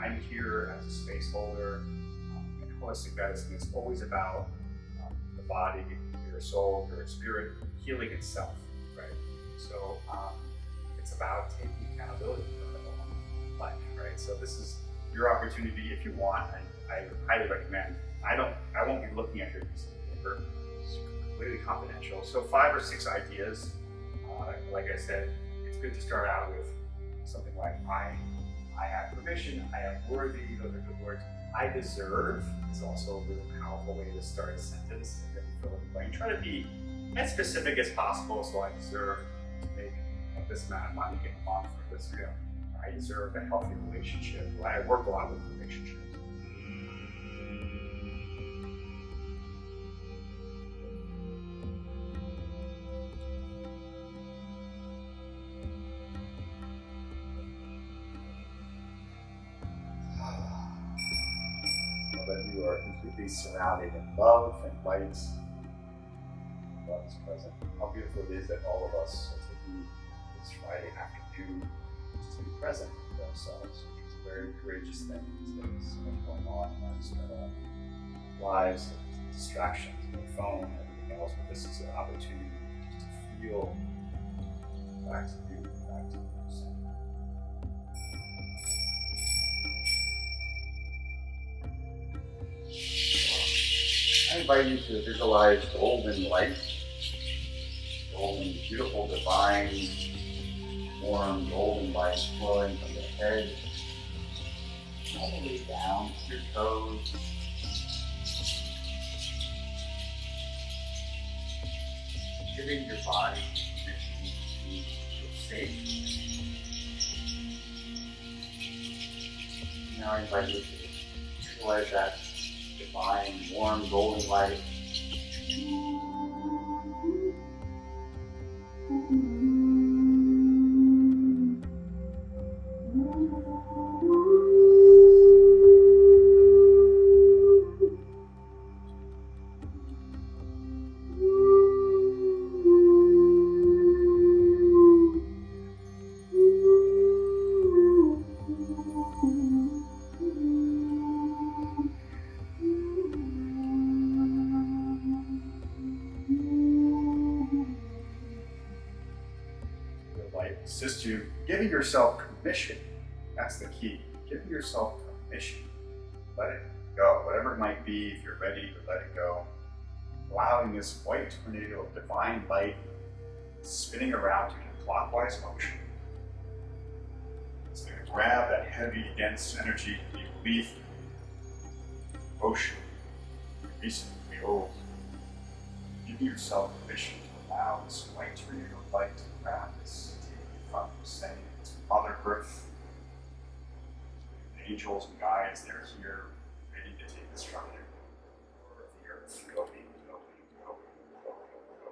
I'm here as a space holder. And holistic medicine is always about the body, your soul, your spirit, healing itself, right? So it's about taking accountability for the whole life, right? So this is your opportunity. If you want, I highly recommend. I won't be looking at your piece of paper. It's completely confidential. So 5 or 6 ideas. Like I said, it's good to start out with something like I have permission, I am worthy, those are good words. I deserve is also a really powerful way to start a sentence, and then fill in the blank. Try to be as specific as possible. So I deserve to make this amount of money in a month for this year. I deserve a healthy relationship. I work a lot with relationships. That you are completely surrounded in love and light. Love is present. How beautiful it is that all of us are taking this Friday afternoon just to be present with ourselves. It's a very courageous thing these days. So much going on in our external lives, distractions, the phone, everything else. But this is an opportunity just to feel back to you, back to yourself. I invite you to visualize golden light, golden, beautiful, divine, warm, golden light flowing from your head all the way down to your toes. Giving your body permission to feel safe. Now I invite you to visualize that divine, warm, golden light. Assist you giving yourself permission. That's the key. Giving yourself permission. Let it go. Whatever it might be, if you're ready to let it go. Allowing this white tornado of divine light spinning around you in clockwise motion. It's going to grab that heavy, dense energy you believe emotion, recently old. Giving yourself permission to allow this white tornado of light to grab this from setting to Mother Earth. The angels and guides, they're here, ready to take this from you. Or the earth, going, going, going, going,